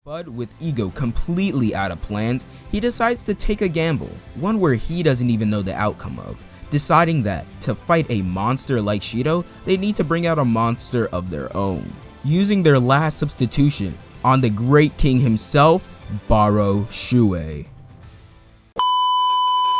But with Ego completely out of plans, he decides to take a gamble, one where he doesn't even know the outcome of, deciding that to fight a monster like Shido, they need to bring out a monster of their own, using their last substitution on the great king himself, Barou Shuei.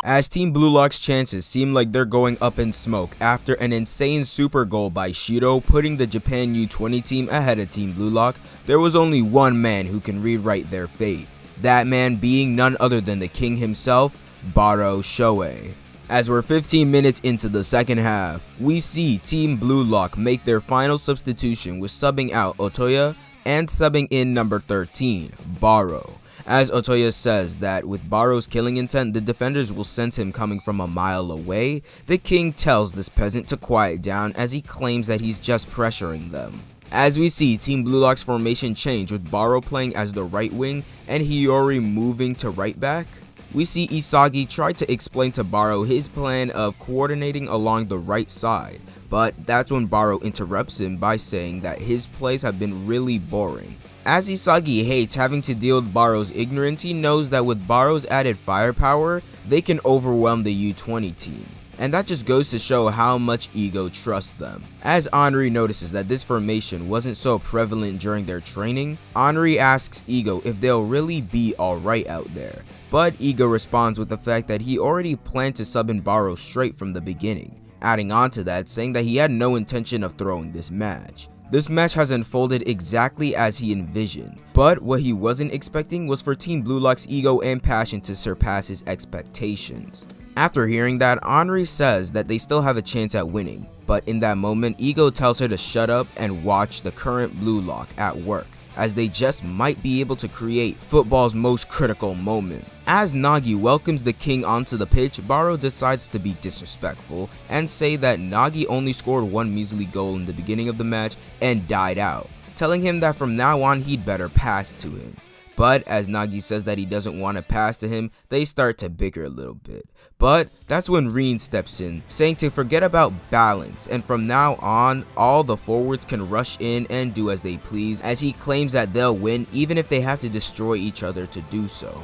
As Team Blue Lock's chances seem like they're going up in smoke after an insane super goal by Shido putting the Japan U20 team ahead of Team Blue Lock, there was only one man who can rewrite their fate. That man being none other than the king himself, Barou Shuei. As we're 15 minutes into the second half, we see Team Blue Lock make their final substitution with subbing out Otoya and subbing in number 13, Barou. As Otoya says that with Barou's killing intent, the defenders will sense him coming from a mile away, the king tells this peasant to quiet down as he claims that he's just pressuring them. As we see Team Blue Lock's formation change with Barou playing as the right wing and Hiyori moving to right back, we see Isagi try to explain to Barou his plan of coordinating along the right side, but that's when Barou interrupts him by saying that his plays have been really boring. As Isagi hates having to deal with Barou's ignorance, he knows that with Barou's added firepower, they can overwhelm the U20 team. And that just goes to show how much Ego trusts them. As Henri notices that this formation wasn't so prevalent during their training, Henri asks Ego if they'll really be alright out there. But Ego responds with the fact that he already planned to sub in Barou straight from the beginning, adding on to that saying that he had no intention of throwing this match. This match has unfolded exactly as he envisioned, but what he wasn't expecting was for Team Blue Lock's ego and passion to surpass his expectations. After hearing that, Henri says that they still have a chance at winning, but in that moment, Ego tells her to shut up and watch the current Blue Lock at work, as they just might be able to create football's most critical moment. As Nagi welcomes the king onto the pitch, Barou decides to be disrespectful and say that Nagi only scored one measly goal in the beginning of the match and died out, telling him that from now on he'd better pass to him. But as Nagi says that he doesn't want to pass to him, they start to bicker a little bit. But that's when Rin steps in, saying to forget about balance, and from now on, all the forwards can rush in and do as they please, as he claims that they'll win even if they have to destroy each other to do so.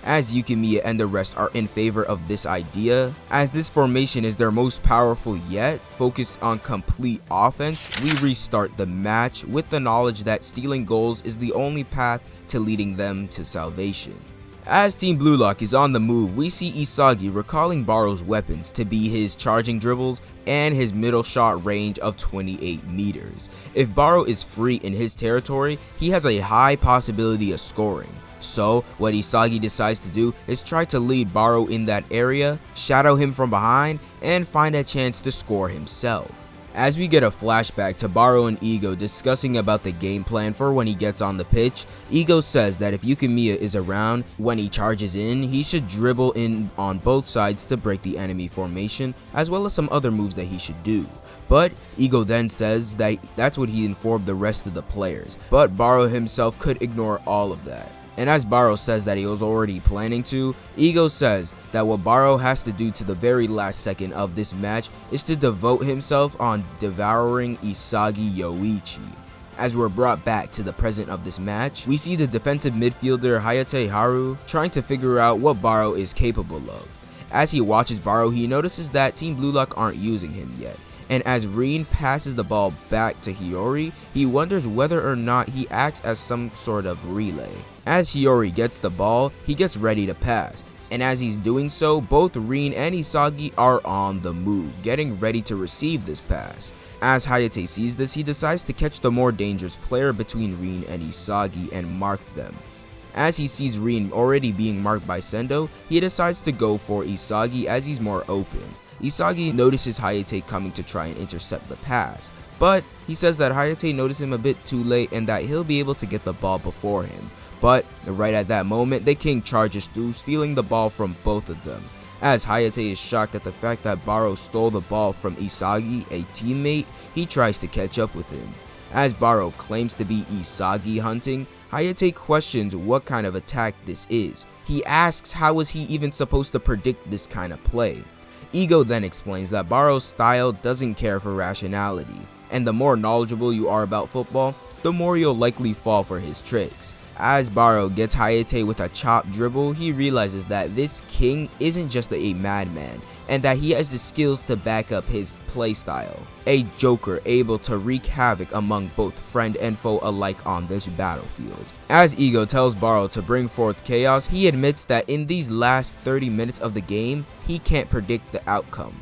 As Yukimiya and the rest are in favor of this idea, as this formation is their most powerful yet, focused on complete offense, we restart the match with the knowledge that stealing goals is the only path to leading them to salvation. As Team Blue Lock is on the move, we see Isagi recalling Barou's weapons to be his charging dribbles and his middle shot range of 28 meters. If Barou is free in his territory, he has a high possibility of scoring. So what Isagi decides to do is try to lead Barou in that area, shadow him from behind, and find a chance to score himself. As we get a flashback to Barou and Ego discussing about the game plan for when he gets on the pitch, Ego says that if Yukimiya is around when he charges in, he should dribble in on both sides to break the enemy formation, as well as some other moves that he should do. But Ego then says that that's what he informed the rest of the players, but Barou himself could ignore all of that. And as Barou says that he was already planning to, Ego says that what Barou has to do to the very last second of this match is to devote himself on devouring Isagi Yoichi. As we're brought back to the present of this match, we see the defensive midfielder Hayate Haru trying to figure out what Barou is capable of. As he watches Barou, he notices that Team Blue Lock aren't using him yet. And as Rin passes the ball back to Hiyori, he wonders whether or not he acts as some sort of relay. As Hiyori gets the ball, he gets ready to pass, and as he's doing so, both Rin and Isagi are on the move, getting ready to receive this pass. As Hayate sees this, he decides to catch the more dangerous player between Rin and Isagi and mark them. As he sees Rin already being marked by Sendo, he decides to go for Isagi as he's more open. Isagi notices Hayate coming to try and intercept the pass, but he says that Hayate noticed him a bit too late and that he'll be able to get the ball before him. But right at that moment, the king charges through, stealing the ball from both of them. As Hayate is shocked at the fact that Barou stole the ball from Isagi, a teammate, he tries to catch up with him. As Barou claims to be Isagi hunting, Hayate questions what kind of attack this is. He asks how is he even supposed to predict this kind of play. Ego then explains that Barou's style doesn't care for rationality, and the more knowledgeable you are about football, the more you'll likely fall for his tricks. As Barou gets Hayate with a chop dribble, he realizes that this king isn't just a madman, and that he has the skills to back up his playstyle. A Joker able to wreak havoc among both friend and foe alike on this battlefield. As Ego tells Barou to bring forth chaos, he admits that in these last 30 minutes of the game, he can't predict the outcome.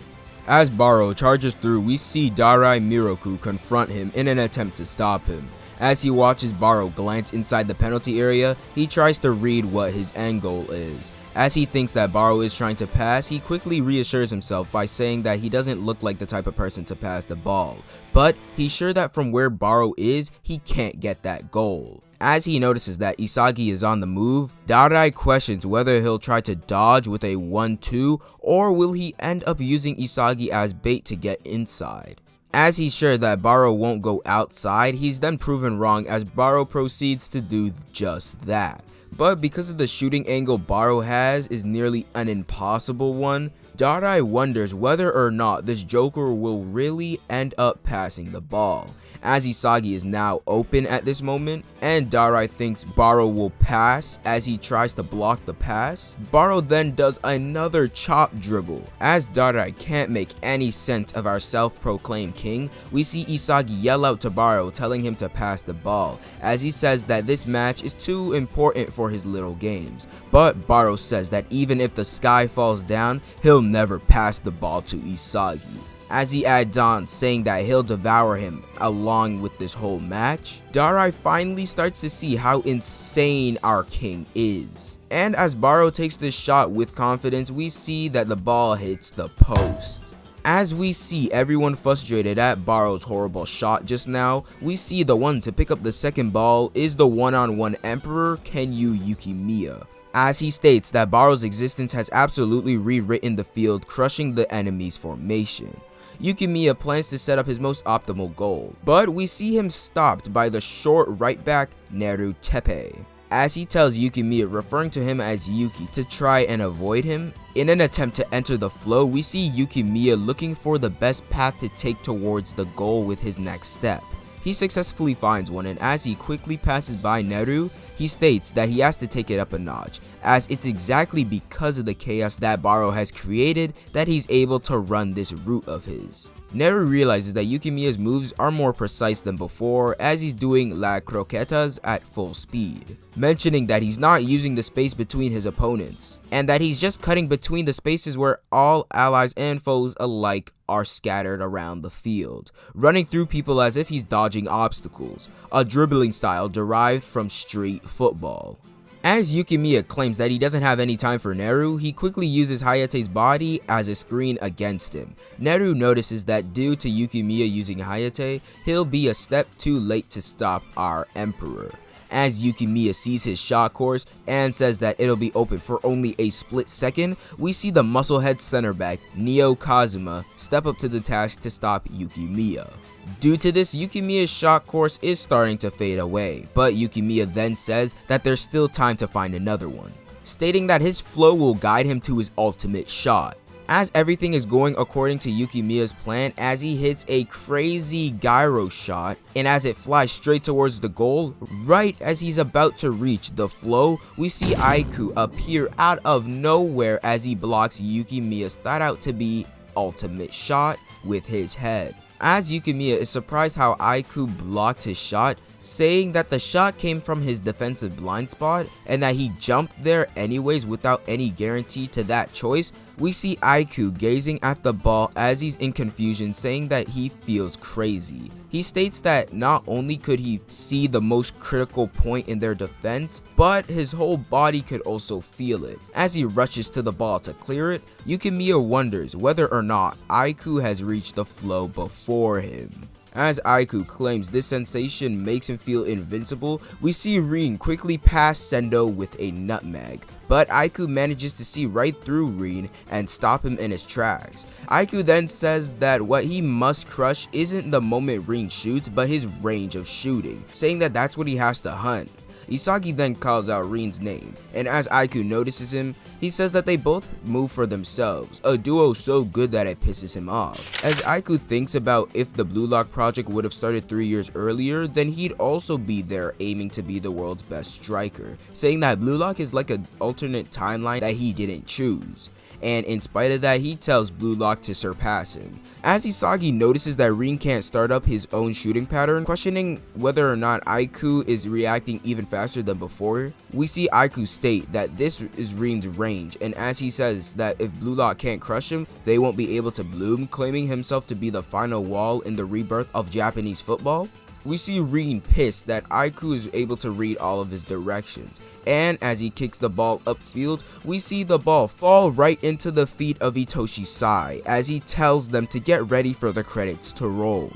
As Barou charges through, we see Darai Miroku confront him in an attempt to stop him. As he watches Barou glance inside the penalty area, he tries to read what his end goal is. As he thinks that Barou is trying to pass, he quickly reassures himself by saying that he doesn't look like the type of person to pass the ball, but he's sure that from where Barou is, he can't get that goal. As he notices that Isagi is on the move, Darai questions whether he'll try to dodge with a 1-2 or will he end up using Isagi as bait to get inside. As he's sure that Barou won't go outside, he's then proven wrong as Barou proceeds to do just that. But because of the shooting angle Barou has is nearly an impossible one, Darai wonders whether or not this Joker will really end up passing the ball, as Isagi is now open at this moment, and Darai thinks Barou will pass as he tries to block the pass. Barou then does another chop dribble. As Darai can't make any sense of our self-proclaimed king, we see Isagi yell out to Barou telling him to pass the ball, as he says that this match is too important for his little games. But Barou says that even if the sky falls down, he'll never pass the ball to Isagi. As he adds on, saying that he'll devour him along with this whole match, Darai finally starts to see how insane our king is. And as Barou takes this shot with confidence, we see that the ball hits the post. As we see everyone frustrated at Barou's horrible shot just now, we see the one to pick up the second ball is the one-on-one Emperor Kenyu Yukimiya, as he states that Barou's existence has absolutely rewritten the field, crushing the enemy's formation. Yukimiya plans to set up his most optimal goal, but we see him stopped by the short right back Neru Tepe, as he tells Yukimiya, referring to him as Yuki, to try and avoid him. In an attempt to enter the flow, we see Yukimiya looking for the best path to take towards the goal with his next step. He successfully finds one, and as he quickly passes by Neru, he states that he has to take it up a notch, as it's exactly because of the chaos that Barou has created that he's able to run this route of his. Neru realizes that Yukimiya's moves are more precise than before, as he's doing La Croquetas at full speed, mentioning that he's not using the space between his opponents, and that he's just cutting between the spaces where all allies and foes alike are scattered around the field, running through people as if he's dodging obstacles, a dribbling style derived from street football. As Yukimiya claims that he doesn't have any time for Neru, he quickly uses Hayate's body as a screen against him. Neru notices that due to Yukimiya using Hayate, he'll be a step too late to stop our Emperor. As Yukimiya sees his shot course and says that it'll be open for only a split second, we see the musclehead center back Neo Kazuma step up to the task to stop Yukimiya. Due to this, Yukimiya's shot course is starting to fade away, but Yukimiya then says that there's still time to find another one, stating that his flow will guide him to his ultimate shot. As everything is going according to Yukimiya's plan, as he hits a crazy gyro shot, and as it flies straight towards the goal, right as he's about to reach the flow, we see Aiku appear out of nowhere as he blocks Yukimiya's thought out to be ultimate shot with his head. As Yukimiya is surprised how Aiku blocked his shot, saying that the shot came from his defensive blind spot and that he jumped there anyways without any guarantee to that choice, we see Aiku gazing at the ball as he's in confusion, saying that he feels crazy. He states that not only could he see the most critical point in their defense, but his whole body could also feel it. As he rushes to the ball to clear it, Yukimiya wonders whether or not Aiku has reached the flow before him. As Aiku claims this sensation makes him feel invincible, we see Rin quickly pass Sendo with a nutmeg, but Aiku manages to see right through Rin and stop him in his tracks. Aiku then says that what he must crush isn't the moment Rin shoots, but his range of shooting, saying that that's what he has to hunt. Isagi then calls out Rin's name, and as Aiku notices him, he says that they both move for themselves, a duo so good that it pisses him off. As Aiku thinks about if the Blue Lock project would have started 3 years earlier, then he'd also be there aiming to be the world's best striker, saying that Blue Lock is like an alternate timeline that he didn't choose. And in spite of that, he tells Blue Lock to surpass him. As Isagi notices that Rin can't start up his own shooting pattern, questioning whether or not Aiku is reacting even faster than before, we see Aiku state that this is Rin's range, and as he says that if Blue Lock can't crush him, they won't be able to bloom, claiming himself to be the final wall in the rebirth of Japanese football. We see Rin pissed that Aiku is able to read all of his directions, and as he kicks the ball upfield, we see the ball fall right into the feet of Itoshi Sai as he tells them to get ready for the credits to roll.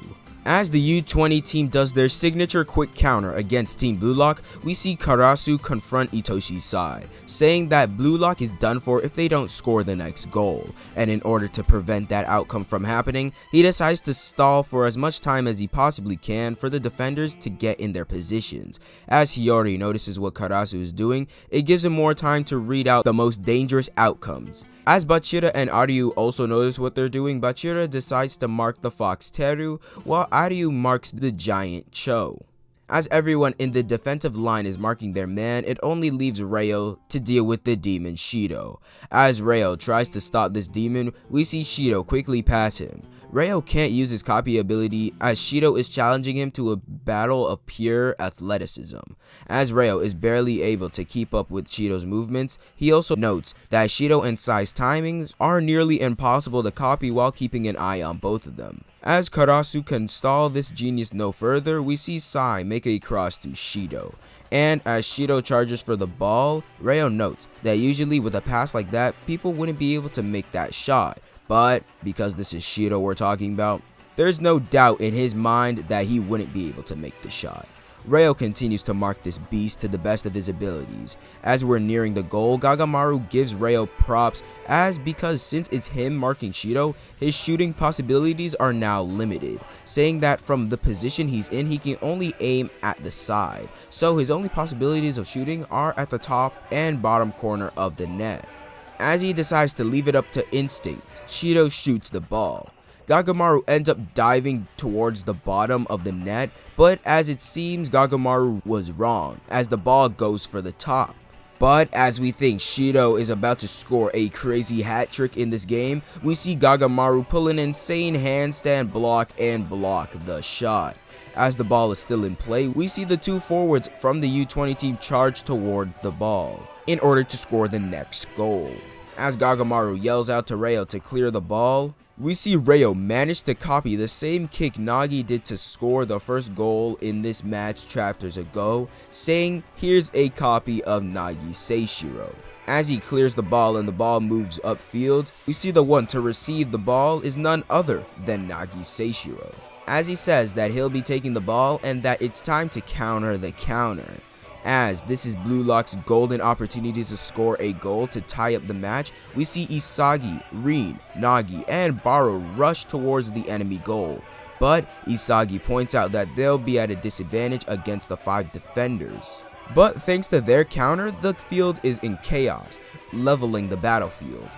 As the U20 team does their signature quick counter against Team Blue Lock, we see Karasu confront Itoshi Sai, saying that Blue Lock is done for if they don't score the next goal, and in order to prevent that outcome from happening, he decides to stall for as much time as he possibly can for the defenders to get in their positions. As Hiyori notices what Karasu is doing, it gives him more time to read out the most dangerous outcomes. As Bachira and Aryu also notice what they're doing, Bachira decides to mark the fox Teru, while Aryu marks the giant Cho. As everyone in the defensive line is marking their man, it only leaves Reo to deal with the demon Shido. As Reo tries to stop this demon, we see Shido quickly pass him. Reo can't use his copy ability as Shido is challenging him to a battle of pure athleticism. As Reo is barely able to keep up with Shido's movements, he also notes that Shido and Sai's timings are nearly impossible to copy while keeping an eye on both of them. As Karasu can stall this genius no further, we see Sai make a cross to Shido. And as Shido charges for the ball, Reo notes that usually with a pass like that, people wouldn't be able to make that shot. But because this is Shido we're talking about, there's no doubt in his mind that he wouldn't be able to make the shot. Reo continues to mark this beast to the best of his abilities. As we're nearing the goal, Gagamaru gives Reo props because since it's him marking Shido, his shooting possibilities are now limited, saying that from the position he's in, he can only aim at the side, so his only possibilities of shooting are at the top and bottom corner of the net. As he decides to leave it up to instinct, Shido shoots the ball. Gagamaru ends up diving towards the bottom of the net, but as it seems Gagamaru was wrong, as the ball goes for the top. But as we think Shido is about to score a crazy hat trick in this game, we see Gagamaru pull an insane handstand block and block the shot. As the ball is still in play, we see the two forwards from the U20 team charge toward the ball in order to score the next goal. As Gagamaru yells out to Reo to clear the ball, we see Reo manage to copy the same kick Nagi did to score the first goal in this match chapters ago, saying here's a copy of Nagi Seishiro. As he clears the ball and the ball moves upfield, we see the one to receive the ball is none other than Nagi Seishiro. As he says that he'll be taking the ball and that it's time to counter the counter. As this is Blue Lock's golden opportunity to score a goal to tie up the match, we see Isagi, Rin, Nagi, and Barou rush towards the enemy goal. But Isagi points out that they'll be at a disadvantage against the 5 defenders. But thanks to their counter, the field is in chaos, leveling the battlefield.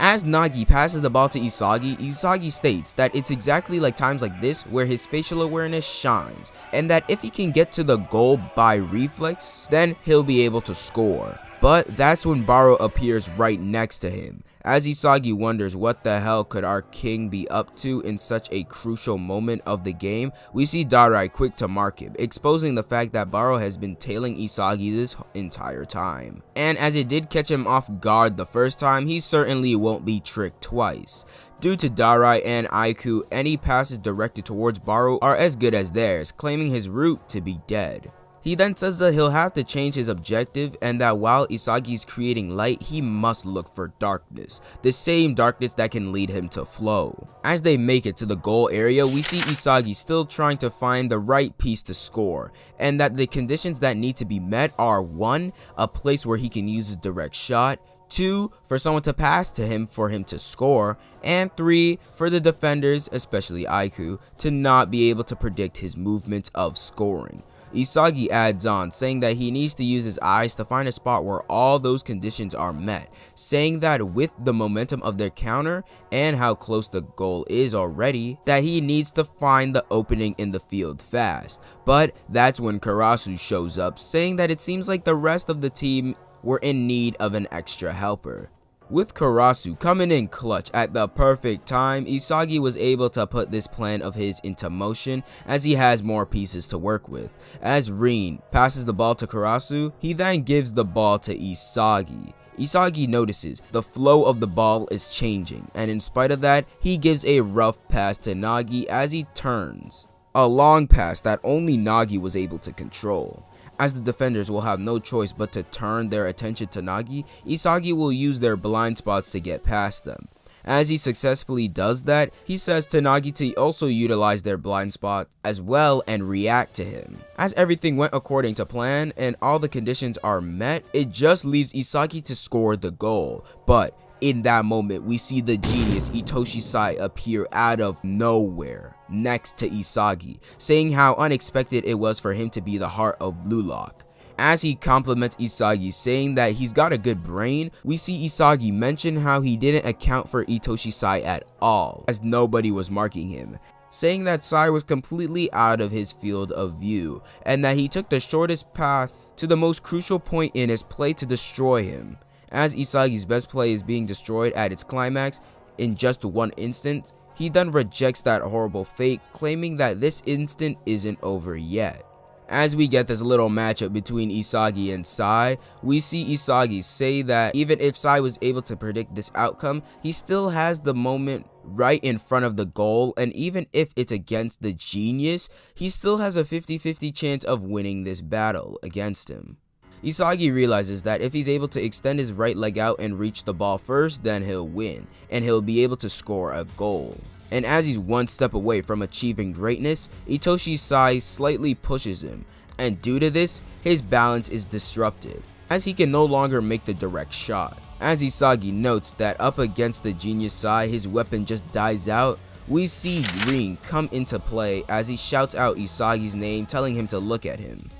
As Nagi passes the ball to Isagi, Isagi states that it's exactly like times like this where his spatial awareness shines, and that if he can get to the goal by reflex, then he'll be able to score. But that's when Barou appears right next to him. As Isagi wonders what the hell could our king be up to in such a crucial moment of the game, we see Darai quick to mark him, exposing the fact that Barou has been tailing Isagi this entire time. And as it did catch him off guard the first time, he certainly won't be tricked twice. Due to Darai and Aiku, any passes directed towards Barou are as good as theirs, claiming his route to be dead. He then says that he'll have to change his objective and that while Isagi is creating light, he must look for darkness, the same darkness that can lead him to flow. As they make it to the goal area, we see Isagi still trying to find the right piece to score, and that the conditions that need to be met are 1. A place where he can use his direct shot, 2. For someone to pass to him for him to score, and 3. For the defenders, especially Aiku, to not be able to predict his movements of scoring. Isagi adds on, saying that he needs to use his eyes to find a spot where all those conditions are met, saying that with the momentum of their counter and how close the goal is already, that he needs to find the opening in the field fast. But that's when Karasu shows up, saying that it seems like the rest of the team were in need of an extra helper. With Karasu coming in clutch at the perfect time, Isagi was able to put this plan of his into motion as he has more pieces to work with. As Rin passes the ball to Karasu, he then gives the ball to Isagi. Isagi notices the flow of the ball is changing, and in spite of that, he gives a rough pass to Nagi as he turns. A long pass that only Nagi was able to control. As the defenders will have no choice but to turn their attention to Nagi, Isagi will use their blind spots to get past them. As he successfully does that, he says to Nagi to also utilize their blind spot as well and react to him. As everything went according to plan and all the conditions are met, it just leaves Isagi to score the goal. But in that moment, we see the genius Itoshi Sai appear out of nowhere next to Isagi, saying how unexpected it was for him to be the heart of Blue Lock. As he compliments Isagi, saying that he's got a good brain, we see Isagi mention how he didn't account for Itoshi Sai at all, as nobody was marking him, saying that Sai was completely out of his field of view, and that he took the shortest path to the most crucial point in his play to destroy him. As Isagi's best play is being destroyed at its climax in just one instant, he then rejects that horrible fate, claiming that this instant isn't over yet. As we get this little matchup between Isagi and Sai, we see Isagi say that even if Sai was able to predict this outcome, he still has the moment right in front of the goal, and even if it's against the genius, he still has a 50-50 chance of winning this battle against him. Isagi realizes that if he's able to extend his right leg out and reach the ball first, then he'll win, and he'll be able to score a goal. And as he's one step away from achieving greatness, Itoshi Sai slightly pushes him, and due to this, his balance is disrupted, as he can no longer make the direct shot. As Isagi notes that up against the genius Sai, his weapon just dies out, we see Rin come into play as he shouts out Isagi's name, telling him to look at him.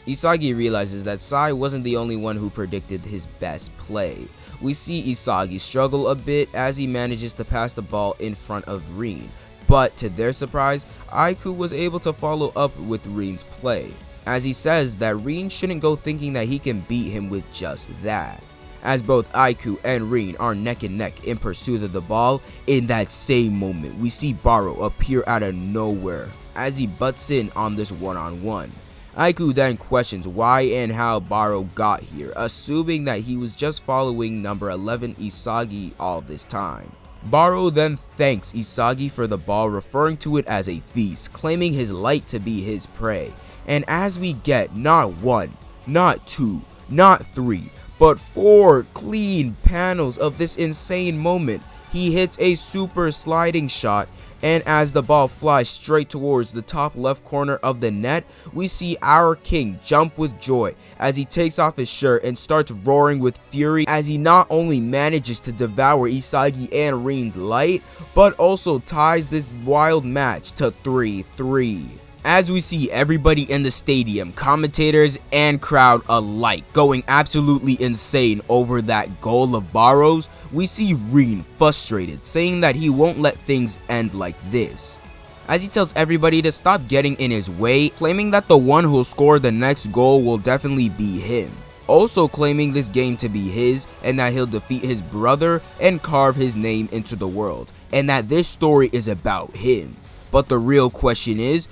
Isagi realizes that Sai wasn't the only one who predicted his best play. We see Isagi struggle a bit as he manages to pass the ball in front of Rin, but to their surprise, Aiku was able to follow up with Rin's play, as he says that Rin shouldn't go thinking that he can beat him with just that. As both Aiku and Rin are neck and neck in pursuit of the ball, in that same moment we see Barou appear out of nowhere as he butts in on this one-on-one. Aiku then questions why and how Barou got here, assuming that he was just following number 11 Isagi all this time. Barou then thanks Isagi for the ball, referring to it as a feast, claiming his light to be his prey. And as we get not one, not two, not three, but 4 clean panels of this insane moment, he hits a super sliding shot, and as the ball flies straight towards the top left corner of the net, we see our king jump with joy as he takes off his shirt and starts roaring with fury as he not only manages to devour Isagi and Rin's light, but also ties this wild match to 3-3. As we see everybody in the stadium, commentators and crowd alike, going absolutely insane over that goal of Barou's, we see Rin frustrated, saying that he won't let things end like this, as he tells everybody to stop getting in his way, claiming that the one who'll score the next goal will definitely be him, also claiming this game to be his and that he'll defeat his brother and carve his name into the world, and that this story is about him. But the real question is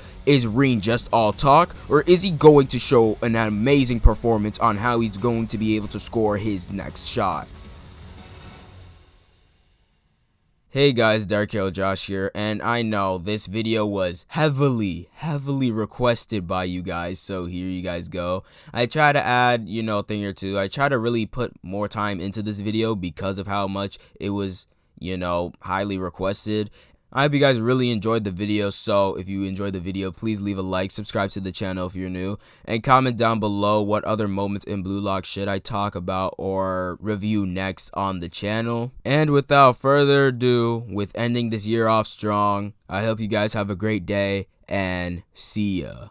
Rin just all talk, or is he going to show an amazing performance on how he's going to be able to score his next shot? Hey guys, Dark Hero Josh here, and I know this video was heavily requested by you guys, so here you guys go. I try to add, a thing or two. I try to really put more time into this video because of how much it was, highly requested. I hope you guys really enjoyed the video, so if you enjoyed the video, please leave a like, subscribe to the channel if you're new, and comment down below what other moments in Blue Lock should I talk about or review next on the channel. And without further ado, with ending this year off strong, I hope you guys have a great day, and see ya.